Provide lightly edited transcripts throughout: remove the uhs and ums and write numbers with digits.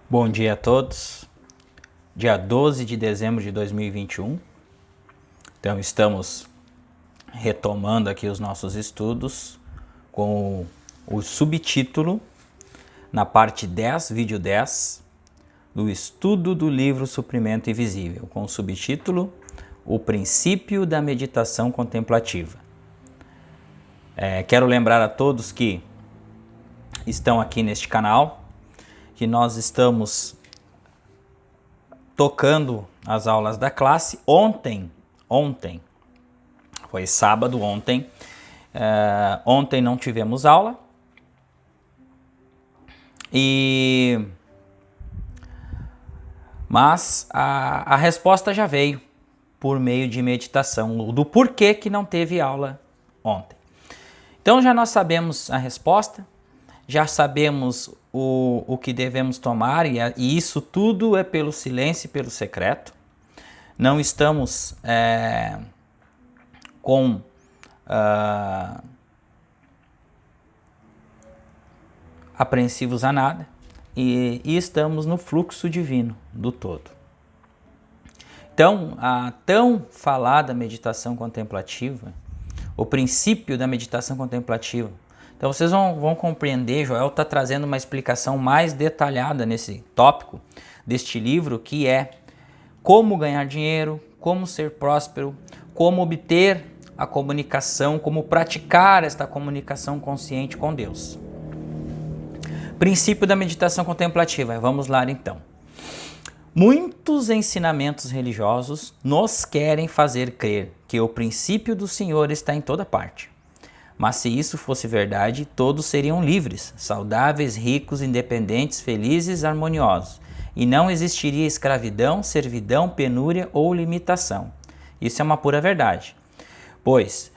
Bom dia a todos. Dia 12 de dezembro de 2021. Então estamos retomando aqui os nossos estudos com o subtítulo na parte 10, vídeo 10, do estudo do livro Suprimento Invisível, com o subtítulo O Princípio da Meditação Contemplativa. Quero lembrar a todos que estão aqui neste canal que nós estamos tocando as aulas da classe. Ontem, foi sábado ontem, ontem não tivemos aula, mas a resposta já veio por meio de meditação, do porquê que não teve aula ontem. Então já nós sabemos a resposta, já sabemos o que devemos tomar, e isso tudo é pelo silêncio e pelo secreto. Não estamos apreensivos a nada, e estamos no fluxo divino do todo. Então, a tão falada meditação contemplativa, o princípio da meditação contemplativa. Então vocês vão compreender, Joel está trazendo uma explicação mais detalhada nesse tópico deste livro, que é como ganhar dinheiro, como ser próspero, como obter a comunicação, como praticar esta comunicação consciente com Deus. Princípio da meditação contemplativa, vamos lá então. Muitos ensinamentos religiosos nos querem fazer crer que o princípio do Senhor está em toda parte. Mas se isso fosse verdade, todos seriam livres, saudáveis, ricos, independentes, felizes, harmoniosos. E não existiria escravidão, servidão, penúria ou limitação. Isso é uma pura verdade. Pois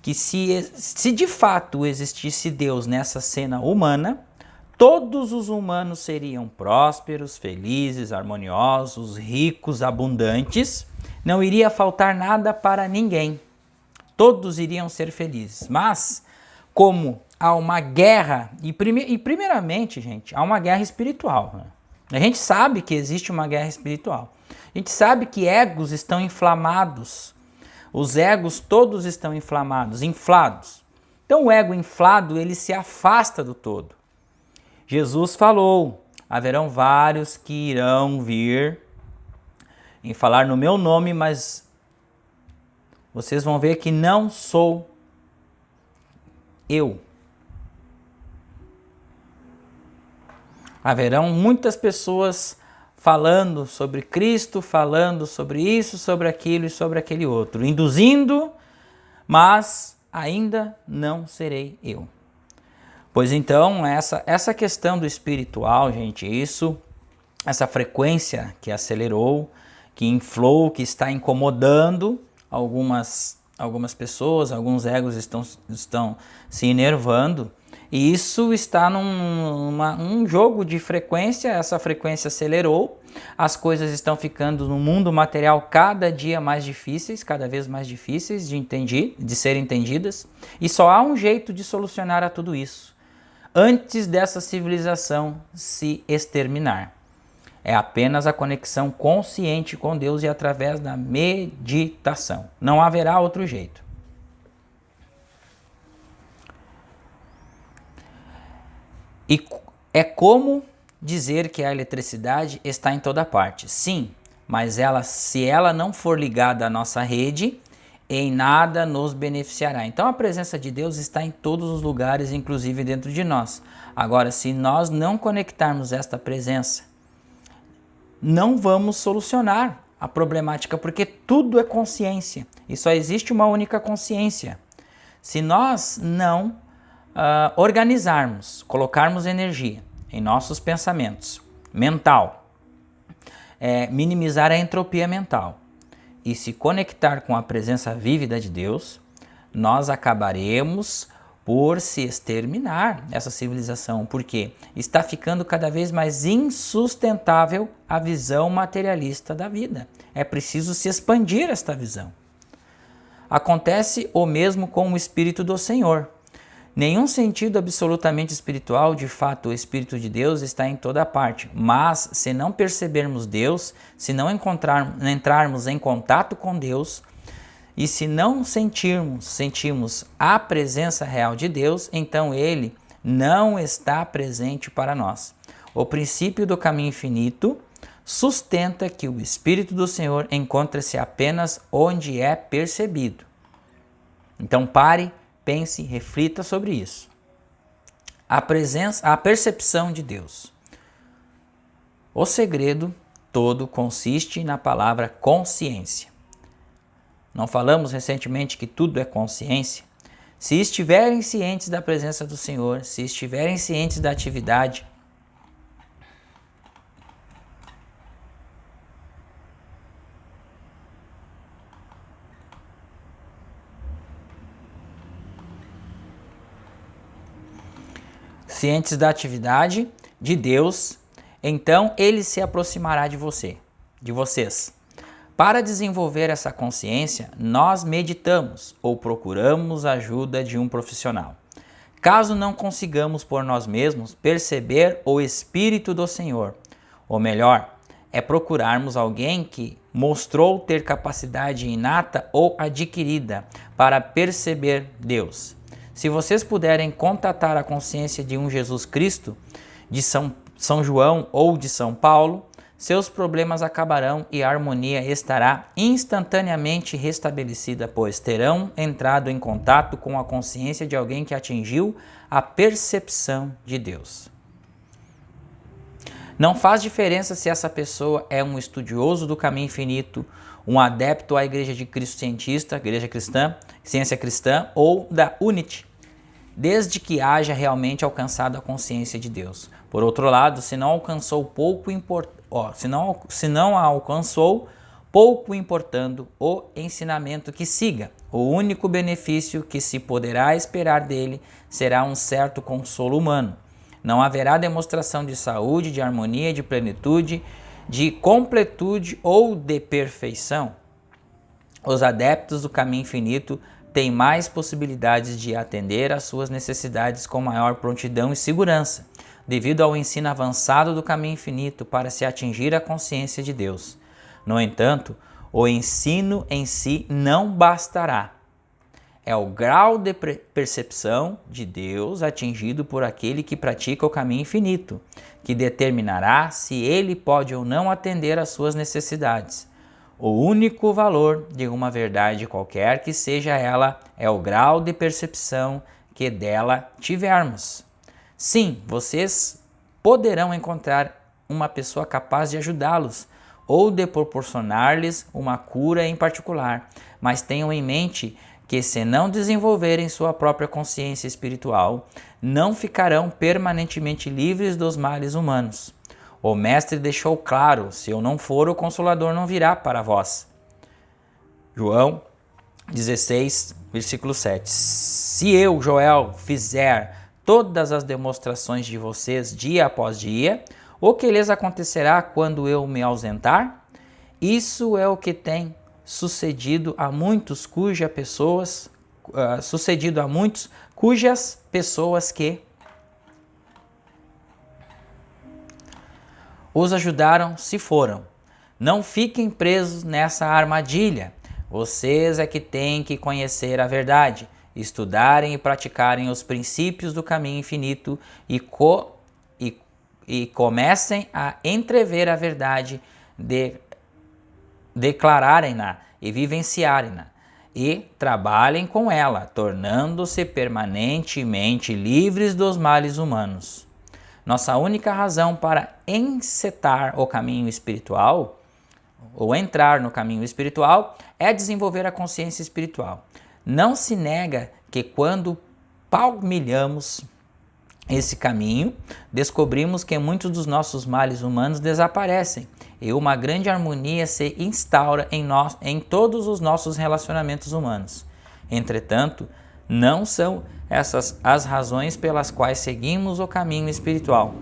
que se de fato existisse Deus nessa cena humana, todos os humanos seriam prósperos, felizes, harmoniosos, ricos, abundantes. Não iria faltar nada para ninguém. Todos iriam ser felizes. Mas, como há uma guerra, e primeiramente, gente, há uma guerra espiritual. Né? A gente sabe que existe uma guerra espiritual. A gente sabe que egos estão inflamados. Os egos todos estão inflamados, inflados. Então o ego inflado, ele se afasta do todo. Jesus falou, haverão vários que irão vir em falar no meu nome, mas vocês vão ver que não sou eu. Haverão muitas pessoas falando sobre Cristo, falando sobre isso, sobre aquilo e sobre aquele outro, induzindo, mas ainda não serei eu. Pois então, essa questão do espiritual, gente, essa frequência que acelerou, que inflou, que está incomodando algumas pessoas, alguns egos estão se enervando, e isso está num jogo de frequência. Essa frequência acelerou, as coisas estão ficando no mundo material cada dia mais difíceis, cada vez mais difíceis de serem entendidas, e só há um jeito de solucionar a tudo isso, antes dessa civilização se exterminar. É apenas a conexão consciente com Deus e através da meditação. Não haverá outro jeito. E é como dizer que a eletricidade está em toda parte. Sim, mas se ela não for ligada à nossa rede, em nada nos beneficiará. Então a presença de Deus está em todos os lugares, inclusive dentro de nós. Agora, se nós não conectarmos esta presença, não vamos solucionar a problemática, porque tudo é consciência e só existe uma única consciência. Se nós não organizarmos, colocarmos energia em nossos pensamentos, mental, minimizar a entropia mental e se conectar com a presença vívida de Deus, nós acabaremos por se exterminar essa civilização, porque está ficando cada vez mais insustentável a visão materialista da vida. É preciso se expandir esta visão. Acontece o mesmo com o Espírito do Senhor. Nenhum sentido absolutamente espiritual, de fato, o Espírito de Deus está em toda parte, mas se não percebermos Deus, se não entrarmos em contato com Deus e se não sentimos a presença real de Deus, então Ele não está presente para nós. O princípio do caminho infinito sustenta que o Espírito do Senhor encontra-se apenas onde é percebido. Então pare, pense, reflita sobre isso. A percepção de Deus. O segredo todo consiste na palavra consciência. Não falamos recentemente que tudo é consciência? Se estiverem cientes da presença do Senhor, se estiverem cientes da atividade, de Deus, então Ele se aproximará de vocês. Para desenvolver essa consciência, nós meditamos ou procuramos a ajuda de um profissional. Caso não consigamos por nós mesmos perceber o Espírito do Senhor, ou melhor, é procurarmos alguém que mostrou ter capacidade inata ou adquirida para perceber Deus. Se vocês puderem contatar a consciência de um Jesus Cristo, de São João ou de São Paulo, seus problemas acabarão e a harmonia estará instantaneamente restabelecida, pois terão entrado em contato com a consciência de alguém que atingiu a percepção de Deus. Não faz diferença se essa pessoa é um estudioso do caminho infinito, um adepto à Igreja de Cristo Cientista, Igreja Cristã, Ciência Cristã ou da Unity, desde que haja realmente alcançado a consciência de Deus. Por outro lado, se não alcançou, pouco importando o ensinamento que siga, o único benefício que se poderá esperar dele será um certo consolo humano. Não haverá demonstração de saúde, de harmonia, de plenitude, de completude ou de perfeição. Os adeptos do caminho infinito têm mais possibilidades de atender às suas necessidades com maior prontidão e segurança, devido ao ensino avançado do caminho infinito para se atingir a consciência de Deus. No entanto, o ensino em si não bastará. É o grau de percepção de Deus atingido por aquele que pratica o caminho infinito, que determinará se ele pode ou não atender às suas necessidades. O único valor de uma verdade qualquer que seja ela é o grau de percepção que dela tivermos. Sim, vocês poderão encontrar uma pessoa capaz de ajudá-los ou de proporcionar-lhes uma cura em particular, mas tenham em mente que se não desenvolverem sua própria consciência espiritual, não ficarão permanentemente livres dos males humanos. O Mestre deixou claro, se eu não for, o Consolador não virá para vós. João 16, versículo 7. Se eu, Joel, fizer todas as demonstrações de vocês dia após dia, o que lhes acontecerá quando eu me ausentar? Isso é o que tem sucedido a muitos cujas pessoas que os ajudaram se foram. Não fiquem presos nessa armadilha. Vocês é que têm que conhecer a verdade, estudarem e praticarem os princípios do caminho infinito e comecem a entrever a verdade, declararem-na e vivenciarem-na, e trabalhem com ela, tornando-se permanentemente livres dos males humanos. Nossa única razão para encetar o caminho espiritual, ou entrar no caminho espiritual, é desenvolver a consciência espiritual. Não se nega que quando palmilhamos esse caminho, descobrimos que muitos dos nossos males humanos desaparecem e uma grande harmonia se instaura em todos os nossos relacionamentos humanos. Entretanto, não são essas as razões pelas quais seguimos o caminho espiritual.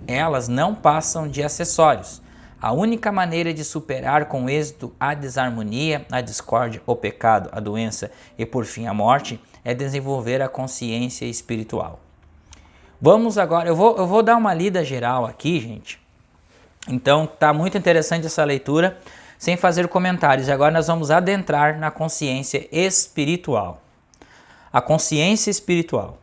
Elas não passam de acessórios. A única maneira de superar com êxito a desarmonia, a discórdia, o pecado, a doença e por fim a morte é desenvolver a consciência espiritual. Vamos agora, eu vou dar uma lida geral aqui, gente. Então tá muito interessante essa leitura, sem fazer comentários. Agora nós vamos adentrar na consciência espiritual. A consciência espiritual.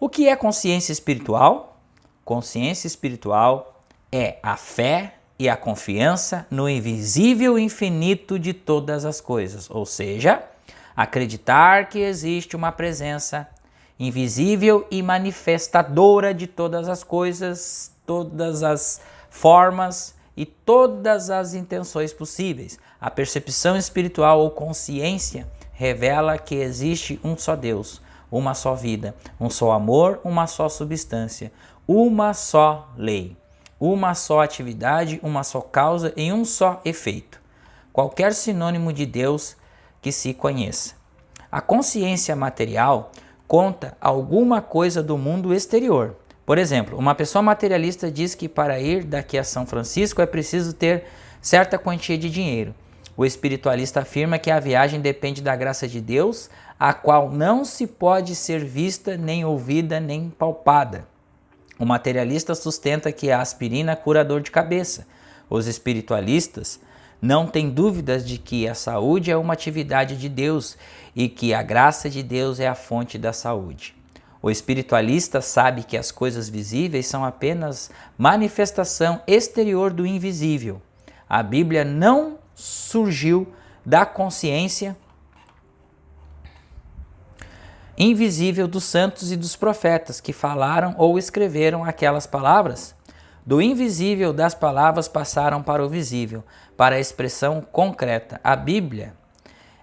O que é consciência espiritual? Consciência espiritual é a fé e a confiança no invisível infinito de todas as coisas, ou seja, acreditar que existe uma presença invisível e manifestadora de todas as coisas, todas as formas e todas as intenções possíveis. A percepção espiritual ou consciência revela que existe um só Deus, uma só vida, um só amor, uma só substância, uma só lei, uma só atividade, uma só causa e um só efeito. Qualquer sinônimo de Deus que se conheça. A consciência material conta alguma coisa do mundo exterior. Por exemplo, uma pessoa materialista diz que para ir daqui a São Francisco é preciso ter certa quantia de dinheiro. O espiritualista afirma que a viagem depende da graça de Deus, a qual não se pode ser vista, nem ouvida, nem palpada. O materialista sustenta que a aspirina cura dor de cabeça. Os espiritualistas não têm dúvidas de que a saúde é uma atividade de Deus e que a graça de Deus é a fonte da saúde. O espiritualista sabe que as coisas visíveis são apenas manifestação exterior do invisível. A Bíblia não surgiu da consciência invisível dos santos e dos profetas que falaram ou escreveram aquelas palavras. Do invisível das palavras passaram para o visível, para a expressão concreta. A Bíblia,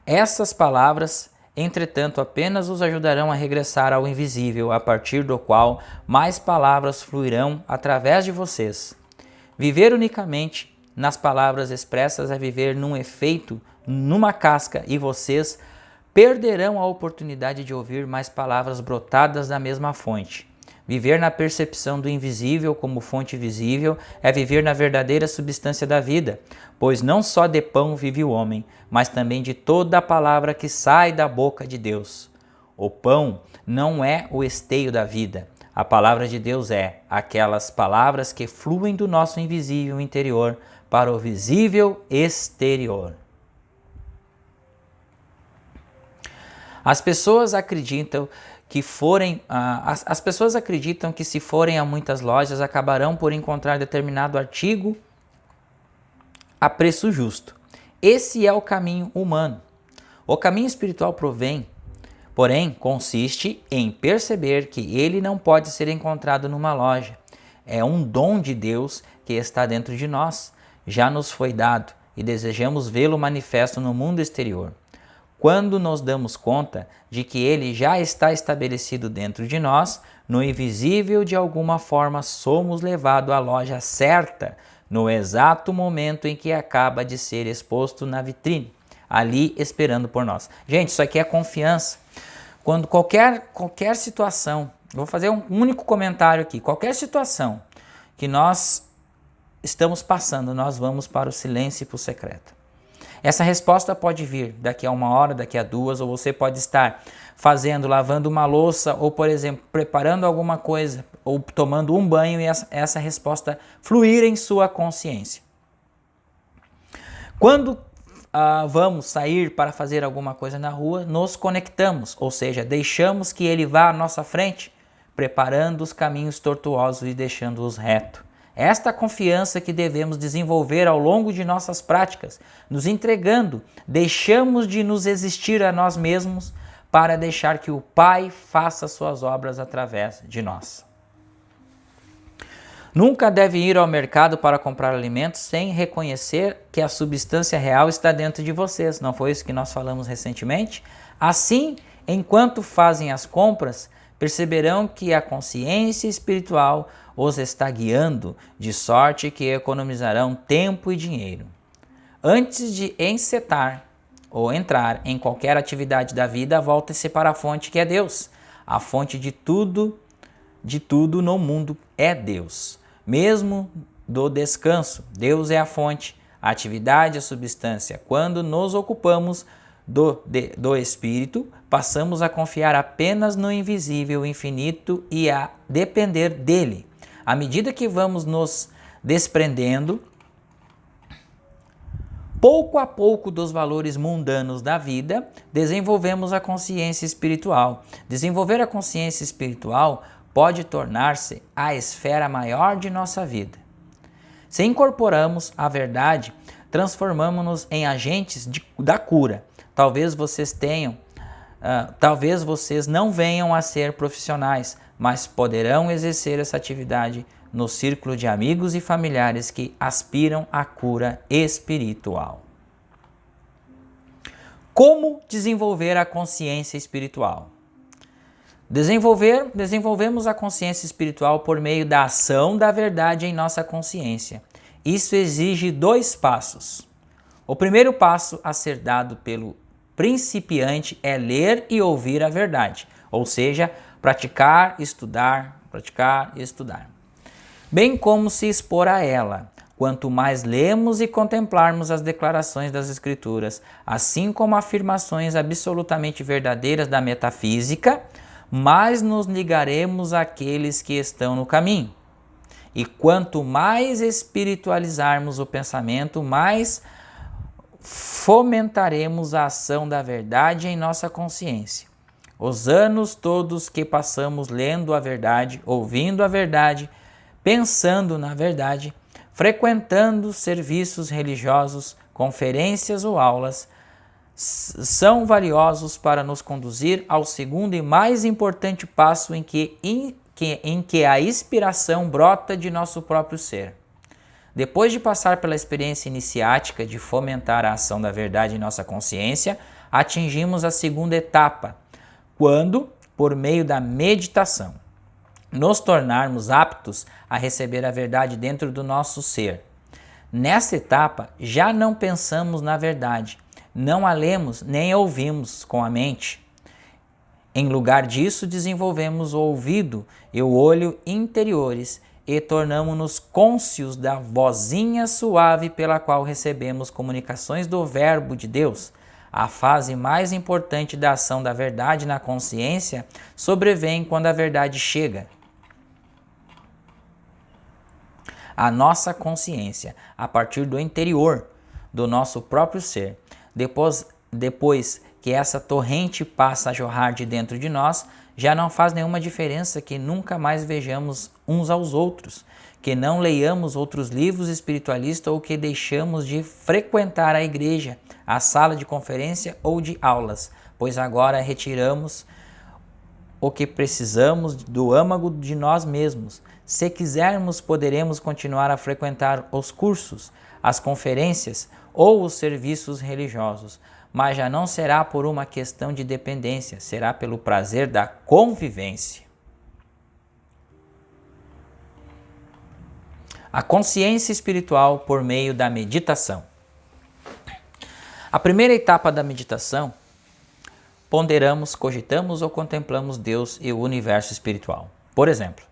essas palavras, entretanto, apenas os ajudarão a regressar ao invisível, a partir do qual mais palavras fluirão através de vocês. Viver unicamente nas palavras expressas é viver num efeito, numa casca, e vocês perderão a oportunidade de ouvir mais palavras brotadas da mesma fonte. Viver na percepção do invisível como fonte visível é viver na verdadeira substância da vida, pois não só de pão vive o homem, mas também de toda a palavra que sai da boca de Deus. O pão não é o esteio da vida. A palavra de Deus é aquelas palavras que fluem do nosso invisível interior para o visível exterior. As pessoas acreditam que se forem a muitas lojas acabarão por encontrar determinado artigo a preço justo. Esse é o caminho humano. O caminho espiritual porém, consiste em perceber que ele não pode ser encontrado numa loja. É um dom de Deus que está dentro de nós, já nos foi dado e desejamos vê-lo manifesto no mundo exterior. Quando nos damos conta de que ele já está estabelecido dentro de nós, no invisível de alguma forma somos levados à loja certa, no exato momento em que acaba de ser exposto na vitrine, ali esperando por nós. Gente, isso aqui é confiança. Quando qualquer situação, vou fazer um único comentário aqui, qualquer situação que nós estamos passando, nós vamos para o silêncio e para o secreto. Essa resposta pode vir daqui a 1 hora, daqui a 2, ou você pode estar lavando uma louça, ou por exemplo, preparando alguma coisa, ou tomando um banho e essa resposta fluir em sua consciência. Quando vamos sair para fazer alguma coisa na rua, nos conectamos, ou seja, deixamos que ele vá à nossa frente, preparando os caminhos tortuosos e deixando-os retos. Esta confiança que devemos desenvolver ao longo de nossas práticas, nos entregando, deixamos de nos existir a nós mesmos para deixar que o Pai faça suas obras através de nós. Nunca deve ir ao mercado para comprar alimentos sem reconhecer que a substância real está dentro de vocês. Não foi isso que nós falamos recentemente? Assim, enquanto fazem as compras, perceberão que a consciência espiritual os está guiando, de sorte que economizarão tempo e dinheiro. Antes de encetar ou entrar em qualquer atividade da vida, volte-se para a fonte que é Deus. A fonte de tudo no mundo é Deus. Mesmo do descanso. Deus é a fonte, a atividade, a substância. Quando nos ocupamos do Espírito, passamos a confiar apenas no invisível, infinito e a depender dele. À medida que vamos nos desprendendo, pouco a pouco, dos valores mundanos da vida, desenvolvemos a consciência espiritual. Desenvolver a consciência espiritual pode tornar-se a esfera maior de nossa vida. Se incorporamos a verdade, transformamos-nos em agentes da cura. Talvez vocês não venham a ser profissionais, mas poderão exercer essa atividade no círculo de amigos e familiares que aspiram à cura espiritual. Como desenvolver a consciência espiritual? Desenvolvemos a consciência espiritual por meio da ação da verdade em nossa consciência. Isso exige 2 passos. O primeiro passo a ser dado pelo principiante é ler e ouvir a verdade, ou seja, praticar, estudar, bem como se expor a ela. Quanto mais lemos e contemplarmos as declarações das Escrituras, assim como afirmações absolutamente verdadeiras da metafísica, mais nos ligaremos àqueles que estão no caminho. E quanto mais espiritualizarmos o pensamento, mais fomentaremos a ação da verdade em nossa consciência. Os anos todos que passamos lendo a verdade, ouvindo a verdade, pensando na verdade, frequentando serviços religiosos, conferências ou aulas, são valiosos para nos conduzir ao segundo e mais importante passo em que a inspiração brota de nosso próprio ser. Depois de passar pela experiência iniciática de fomentar a ação da verdade em nossa consciência, atingimos a segunda etapa, quando, por meio da meditação, nos tornarmos aptos a receber a verdade dentro do nosso ser. Nessa etapa, já não pensamos na verdade, não a lemos nem a ouvimos com a mente. Em lugar disso, desenvolvemos o ouvido e o olho interiores e tornamo-nos cônscios da vozinha suave pela qual recebemos comunicações do Verbo de Deus. A fase mais importante da ação da verdade na consciência sobrevém quando a verdade chega à nossa consciência, a partir do interior do nosso próprio ser. Depois que essa torrente passa a jorrar de dentro de nós, já não faz nenhuma diferença que nunca mais vejamos uns aos outros, que não leiamos outros livros espiritualistas ou que deixamos de frequentar a igreja, a sala de conferência ou de aulas, pois agora retiramos o que precisamos do âmago de nós mesmos. Se quisermos, poderemos continuar a frequentar os cursos, as conferências ou os serviços religiosos, mas já não será por uma questão de dependência, será pelo prazer da convivência. A consciência espiritual por meio da meditação. A primeira etapa da meditação, ponderamos, cogitamos ou contemplamos Deus e o universo espiritual. Por exemplo,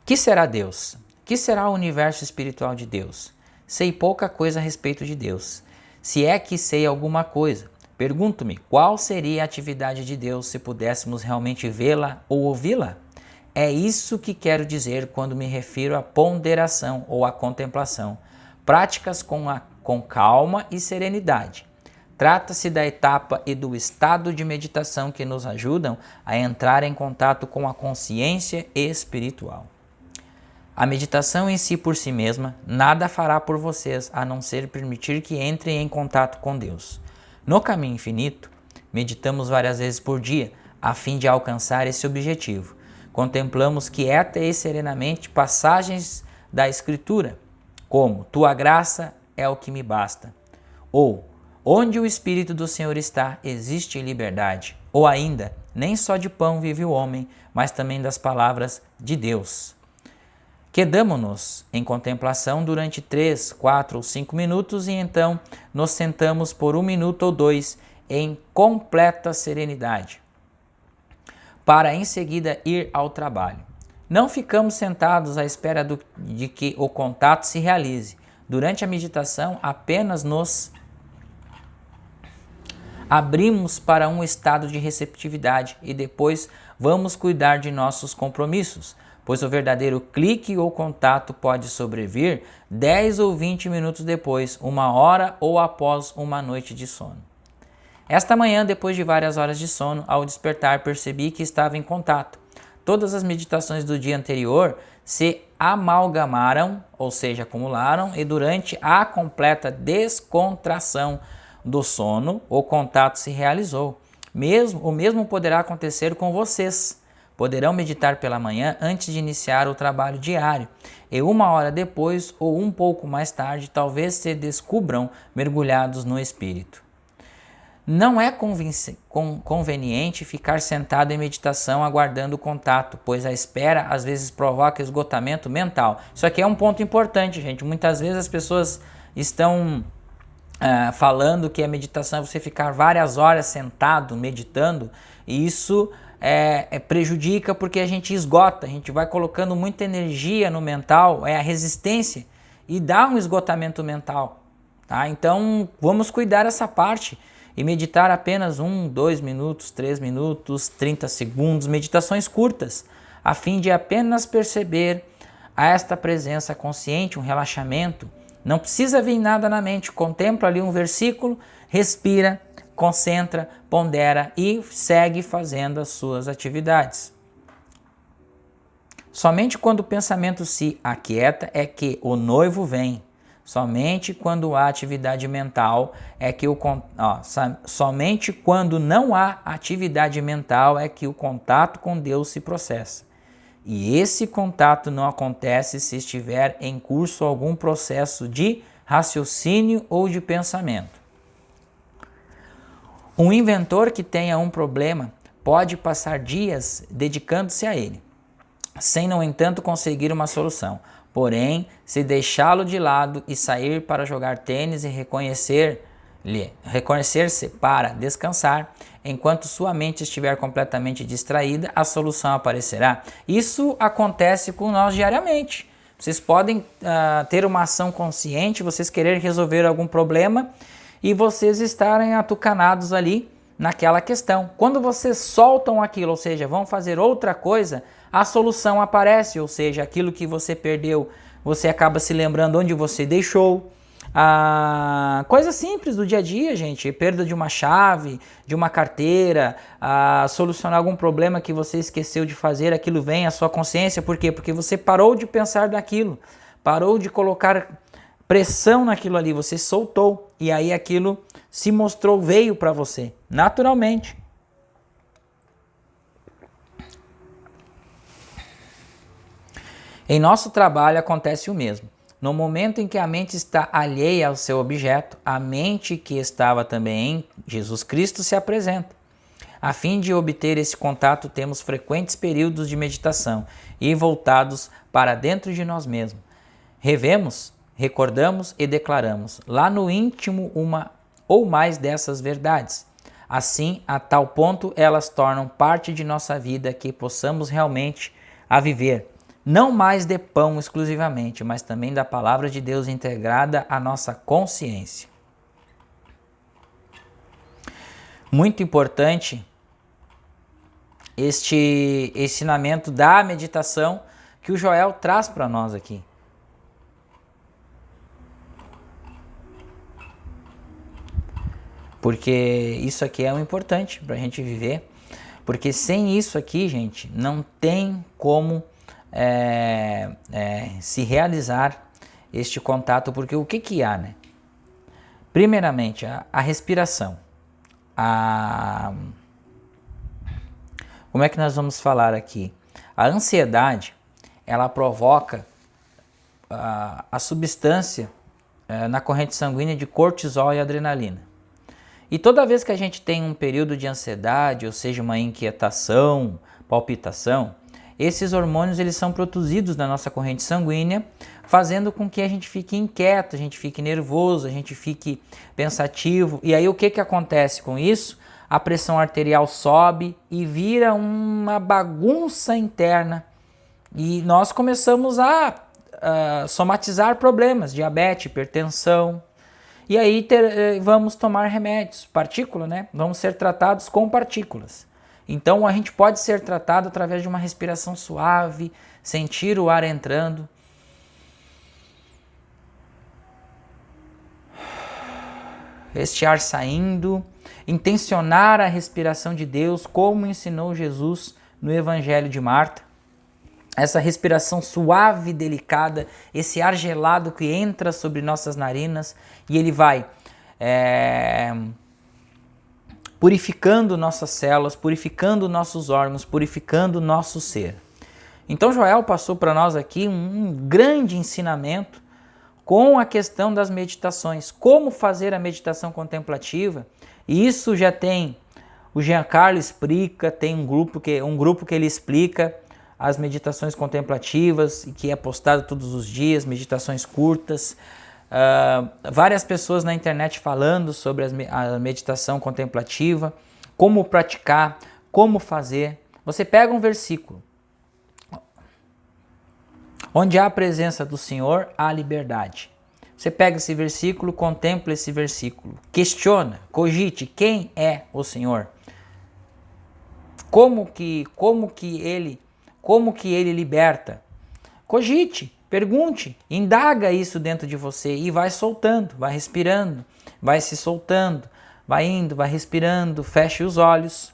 que será Deus? Que será o universo espiritual de Deus? Sei pouca coisa a respeito de Deus. Se é que sei alguma coisa, pergunto-me qual seria a atividade de Deus se pudéssemos realmente vê-la ou ouvi-la? É isso que quero dizer quando me refiro à ponderação ou à contemplação, práticas com calma e serenidade. Trata-se da etapa e do estado de meditação que nos ajudam a entrar em contato com a consciência espiritual. A meditação em si por si mesma nada fará por vocês a não ser permitir que entrem em contato com Deus. No caminho infinito, meditamos várias vezes por dia a fim de alcançar esse objetivo. Contemplamos quieta e serenamente passagens da Escritura, como Tua graça é o que me basta, ou onde o Espírito do Senhor está, existe liberdade, ou ainda, nem só de pão vive o homem, mas também das palavras de Deus. Quedamo-nos em contemplação durante 3, 4 ou 5 minutos e então nos sentamos por 1 minuto ou 2 em completa serenidade, para em seguida ir ao trabalho. Não ficamos sentados à espera de que o contato se realize. Durante a meditação, apenas nos abrimos para um estado de receptividade e depois vamos cuidar de nossos compromissos, pois o verdadeiro clique ou contato pode sobrevir 10 ou 20 minutos depois, uma hora ou após uma noite de sono. Esta manhã, depois de várias horas de sono, ao despertar percebi que estava em contato. Todas as meditações do dia anterior se amalgamaram, ou seja, acumularam, e durante a completa descontração do sono, o contato se realizou. O mesmo poderá acontecer com vocês. Poderão meditar pela manhã antes de iniciar o trabalho diário, e uma hora depois ou um pouco mais tarde, talvez se descubram mergulhados no espírito. Não é conveniente ficar sentado em meditação aguardando o contato, pois a espera às vezes provoca esgotamento mental. Isso aqui é um ponto importante, gente. Muitas vezes as pessoas estão falando que a meditação é você ficar várias horas sentado meditando, e isso prejudica porque a gente esgota, a gente vai colocando muita energia no mental, a resistência, e dá um esgotamento mental. Tá? Então vamos cuidar dessa parte. E meditar apenas 1, 2 minutos, 3 minutos, 30 segundos, meditações curtas, a fim de apenas perceber esta presença consciente, um relaxamento. Não precisa vir nada na mente, contempla ali um versículo, respira, concentra, pondera e segue fazendo as suas atividades. Somente quando o pensamento se aquieta é que o noivo vem. Somente quando há atividade mental somente quando não há atividade mental é que o contato com Deus se processa. E esse contato não acontece se estiver em curso algum processo de raciocínio ou de pensamento. Um inventor que tenha um problema pode passar dias dedicando-se a ele, sem, no entanto, conseguir uma solução. Porém, se deixá-lo de lado e sair para jogar tênis e reconhecer-se para descansar, enquanto sua mente estiver completamente distraída, a solução aparecerá. Isso acontece com nós diariamente. Vocês podem ter uma ação consciente, vocês quererem resolver algum problema e vocês estarem atucanados ali naquela questão. Quando vocês soltam aquilo, ou seja, vão fazer outra coisa, a solução aparece, ou seja, aquilo que você perdeu, você acaba se lembrando onde você deixou. Coisa simples do dia a dia, gente, perda de uma chave, de uma carteira, solucionar algum problema que você esqueceu de fazer, aquilo vem à sua consciência. Por quê? Porque você parou de pensar naquilo, parou de colocar pressão naquilo ali, você soltou, e aí aquilo se mostrou, veio para você, naturalmente. Em nosso trabalho acontece o mesmo. No momento em que a mente está alheia ao seu objeto, a mente que estava também em Jesus Cristo se apresenta. A fim de obter esse contato, temos frequentes períodos de meditação e voltados para dentro de nós mesmos. Revemos, recordamos e declaramos lá no íntimo uma ou mais dessas verdades. Assim, a tal ponto elas tornam parte de nossa vida que possamos realmente a viver. Não mais de pão exclusivamente, mas também da palavra de Deus integrada à nossa consciência. Muito importante este ensinamento da meditação que o Joel traz para nós aqui. Porque isso aqui é o importante para a gente viver. Porque sem isso aqui, gente, não tem como se realizar este contato, porque o que há, né? Primeiramente, a respiração. Como é que nós vamos falar aqui? A ansiedade, ela provoca a substância na corrente sanguínea de cortisol e adrenalina. E toda vez que a gente tem um período de ansiedade, ou seja, uma inquietação, palpitação, esses hormônios eles são produzidos na nossa corrente sanguínea, fazendo com que a gente fique inquieto, a gente fique nervoso, a gente fique pensativo. E aí o que acontece com isso? A pressão arterial sobe e vira uma bagunça interna E nós começamos a somatizar problemas, diabetes, hipertensão. E aí vamos tomar remédios, partícula, né? Vamos ser tratados com partículas. Então a gente pode ser tratado através de uma respiração suave, sentir o ar entrando. Este ar saindo, intencionar a respiração de Deus, como ensinou Jesus no Evangelho de Marta. Essa respiração suave e delicada, esse ar gelado que entra sobre nossas narinas e ele vai purificando nossas células, purificando nossos órgãos, purificando nosso ser. Então Joel passou para nós aqui um grande ensinamento com a questão das meditações, como fazer a meditação contemplativa. E isso já tem, o Giancarlo explica, tem um grupo que ele explica as meditações contemplativas, que é postado todos os dias, meditações curtas. Várias pessoas na internet falando sobre a meditação contemplativa, como praticar, como fazer. Você pega um versículo. Onde há a presença do Senhor, há liberdade. Você pega esse versículo, contempla esse versículo, questiona, cogite quem é o Senhor. Como que ele liberta? Cogite, pergunte, indaga isso dentro de você e vai soltando, vai respirando, vai se soltando, vai indo, vai respirando, feche os olhos.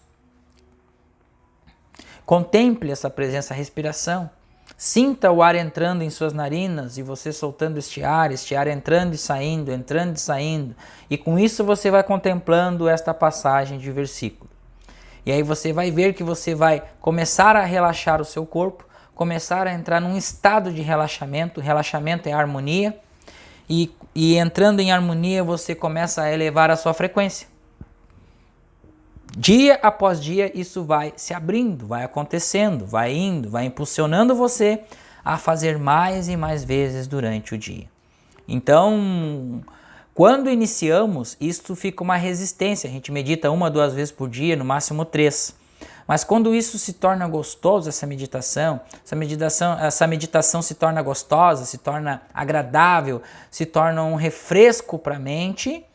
Contemple essa presença, a respiração. Sinta o ar entrando em suas narinas e você soltando este ar entrando e saindo, entrando e saindo. E com isso você vai contemplando esta passagem de versículo. E aí você vai ver que você vai começar a relaxar o seu corpo, começar a entrar num estado de relaxamento. Relaxamento é harmonia. E entrando em harmonia você começa a elevar a sua frequência. Dia após dia isso vai se abrindo, vai acontecendo, vai indo, vai impulsionando você a fazer mais e mais vezes durante o dia. Então, quando iniciamos, isso fica uma resistência. A gente medita 1 ou 2 vezes por dia, no máximo 3. Mas quando isso se torna gostoso, essa meditação se torna gostosa, se torna agradável, se torna um refresco para a mente,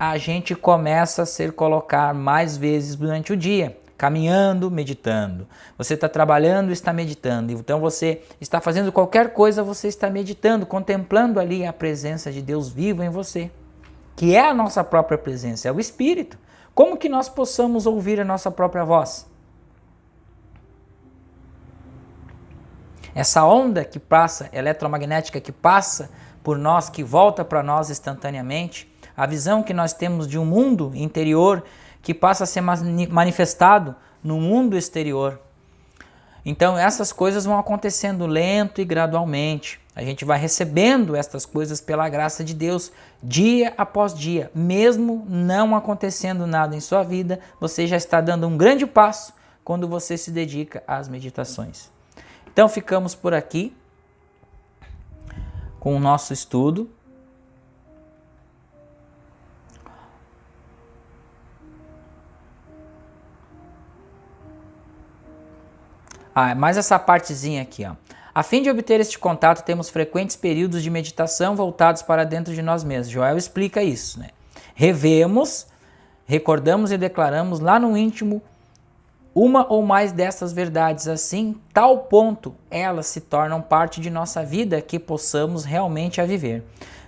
a gente começa a ser colocar mais vezes durante o dia, caminhando, meditando. Você está trabalhando, está meditando. Então você está fazendo qualquer coisa, você está meditando, contemplando ali a presença de Deus vivo em você, que é a nossa própria presença, é o Espírito. Como que nós possamos ouvir a nossa própria voz? Essa onda que passa, eletromagnética que passa por nós, que volta para nós instantaneamente, a visão que nós temos de um mundo interior que passa a ser manifestado no mundo exterior. Então essas coisas vão acontecendo lento e gradualmente. A gente vai recebendo estas coisas pela graça de Deus dia após dia. Mesmo não acontecendo nada em sua vida, você já está dando um grande passo quando você se dedica às meditações. Então ficamos por aqui com o nosso estudo. Mais essa partezinha aqui, ó. A fim de obter este contato, temos frequentes períodos de meditação voltados para dentro de nós mesmos. Joel explica isso, né? Revemos, recordamos e declaramos lá no íntimo uma ou mais dessas verdades. Assim, tal ponto, elas se tornam parte de nossa vida que possamos realmente a viver.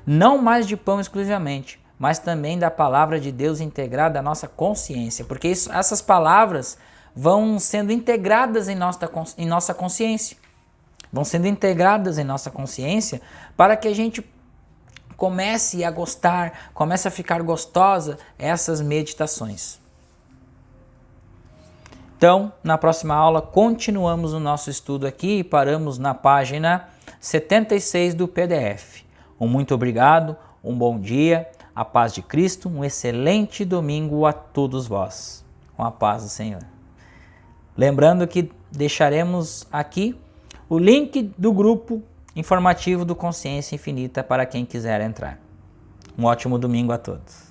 Não mais de pão exclusivamente, mas também da palavra de Deus integrada à nossa consciência. Porque essas palavras vão sendo integradas em nossa consciência. Vão sendo integradas em nossa consciência para que a gente comece a gostar, comece a ficar gostosa essas meditações. Então, na próxima aula, continuamos o nosso estudo aqui e paramos na página 76 do PDF. Um muito obrigado, um bom dia, a paz de Cristo, um excelente domingo a todos vós. Com a paz do Senhor. Lembrando que deixaremos aqui o link do grupo informativo do Consciência Infinita para quem quiser entrar. Um ótimo domingo a todos.